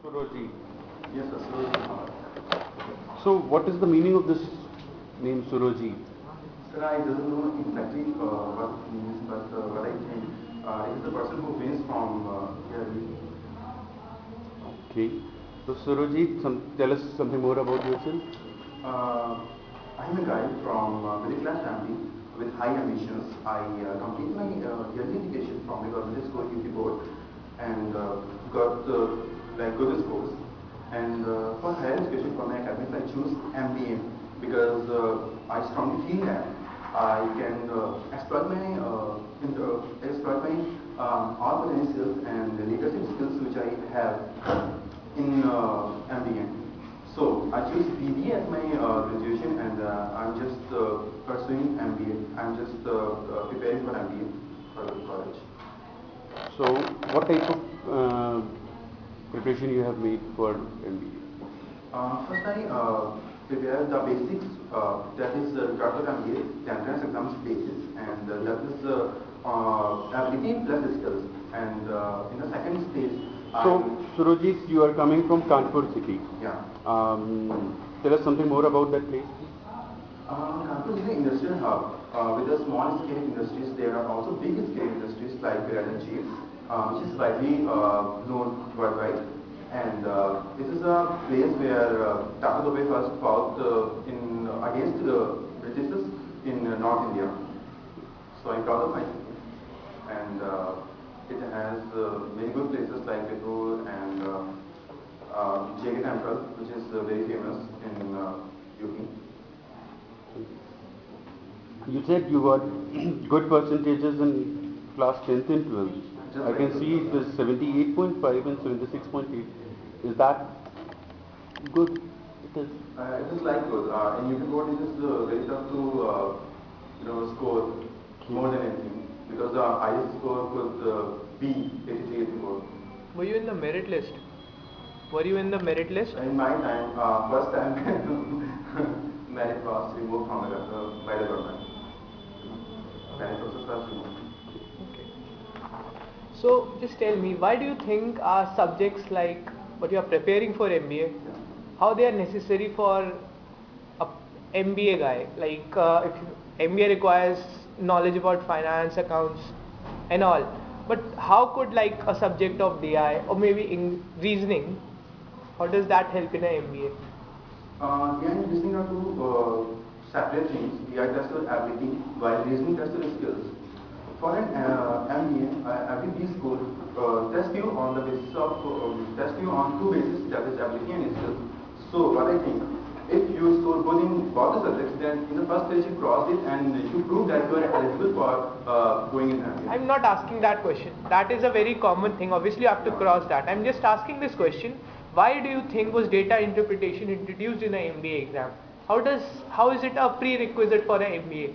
Suroji. Yes, sir. Suroji. So, what is the meaning of this name Suroji? Sir, I don't know exactly what it means, but what I think it is the person who wins from here. Okay. So, Suroji, tell us something more about yourself. I'm a guy from middle class family with high ambitions. I complete my yearly education from the government school UP board and got like good scores. And for higher education for my academics, I choose MBA because I strongly feel that I can exploit my all potentials and leadership skills which I have in MBA. So I choose BBA as my graduation, and I'm just pursuing MBA. I'm just preparing for MBA for college. So, what type of preparation you have made for MBA? First, I prepare the basics. That is start of MBA, the entrance exams basis, and that is ability plus skills. And in the second stage, so, Surojit, you are coming from Kanpur city. Yeah. Tell us something more about that place. Kanpur is an industrial hub with a small scale industries. There are also big scale industries like bread and cheese, which is widely known worldwide. And this is a place where Tata Dobe first fought in against Britishers in North India. So I'm proud of my city, and it has many good places like Bittur and JK Temple, which is very famous in UP. You said you got good percentages in class 10th and 12th. I can see it is 78.5 and 76.8. Is that good? It is. It is like good. In UP board, it is very tough to score more than anything because the highest score could be 83, 84. Were you in the merit list? Were you in the merit list? In my time, first time merit was removed from by the government. Merit process was removed. Okay. So just tell me, why do you think are subjects like what you are preparing for MBA, how they are necessary for a MBA guy? Like if MBA requires knowledge about finance, accounts, and all, but how could like a subject of DI or maybe in reasoning, how does that help in an MBA? Yeah, and listening are two separate things. DI tests your ability while reasoning tests your skills. For an MBA, every B school test you on the basis of test you on two bases, that is ability and skills. So what I think, if you score good in both the subjects, then in the first stage you crossed it and you prove that you are eligible for going in MBA. I'm not asking that question. That is a very common thing. Obviously, you have to cross that. I'm just asking this question: why do you think was data interpretation introduced in an MBA exam? How is it a prerequisite for an MBA?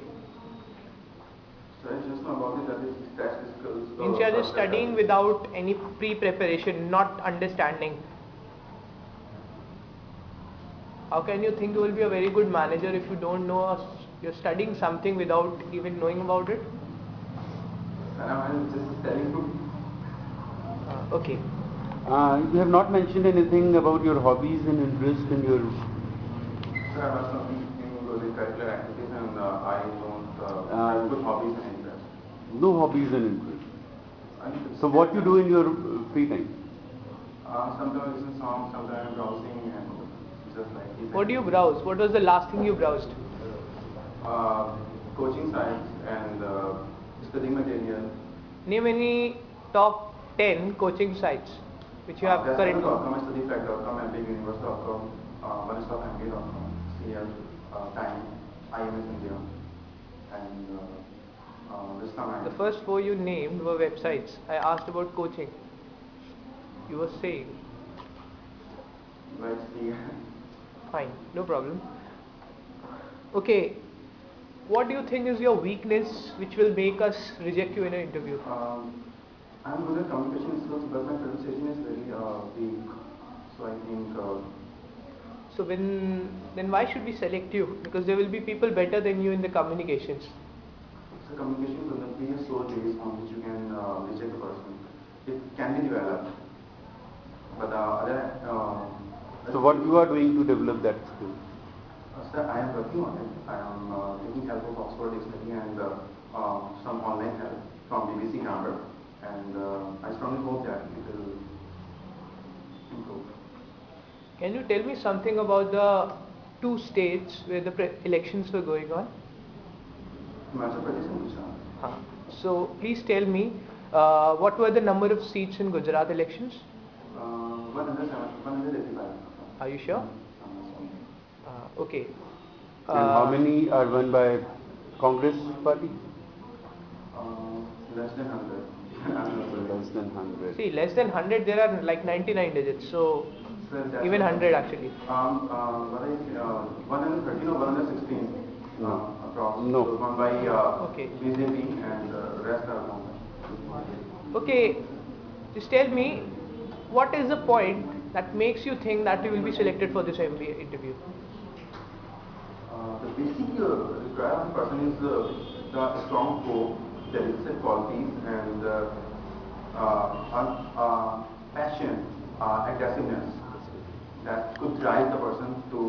So I just know about it that is test skills. Means you are just studying without any pre-preparation, not understanding. How can you think you will be a very good manager if you don't know, you're studying something without even knowing about it? I'm just telling you. Okay. You have not mentioned anything about your hobbies and interests in your. Sir, I was not in the curricular activities and I don't have good hobbies and interests. No hobbies and interests. So what you do in your free time? Sometimes listen songs, sometimes browsing and just like. What do you browse? What was the last thing you browsed? Coaching sites and studying material. Name any top 10 coaching sites which you have currently. Studyfact.com, studyfact.com, mbuniverse.com, onestopmba.com, CL, Time, IMS India, and Vista. The first four you named were websites. I asked about coaching. You were saying. Let's see. Fine, no problem. Okay, what do you think is your weakness which will make us reject you in an interview? I'm good at communication skills, but my presentation is very weak. So I think. So then why should we select you? Because there will be people better than you in the communications. So communication will not be a sole base on which you can reject a person. It can be developed, but other So what you are doing to develop that skill? Sir, I am working on it. I am taking help of Oxford Dictionary and some online help from BBC Grammar, and I strongly hope that it will improve. Can you tell me something about the two states where the elections were going on? Himachal Pradesh and Gujarat. So please tell me what were the number of seats in Gujarat elections? 185. Are you sure? Okay. And how many are won by Congress party? Less than 100. Less than 100. See, less than 100 there are like 99 digits, so Sir, that's even 100 actually. What is 113 or 116? No. Across. No. So one by Okay. BJP and rest are won. Okay, just tell me what is the point that makes you think that you will be selected for this MBA interview? The basic requirement of a person is the strong core, the leadership qualities, and passion, aggressiveness that could drive the person to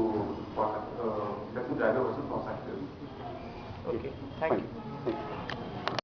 that could drive the person for success. Okay, thank you. Thank you.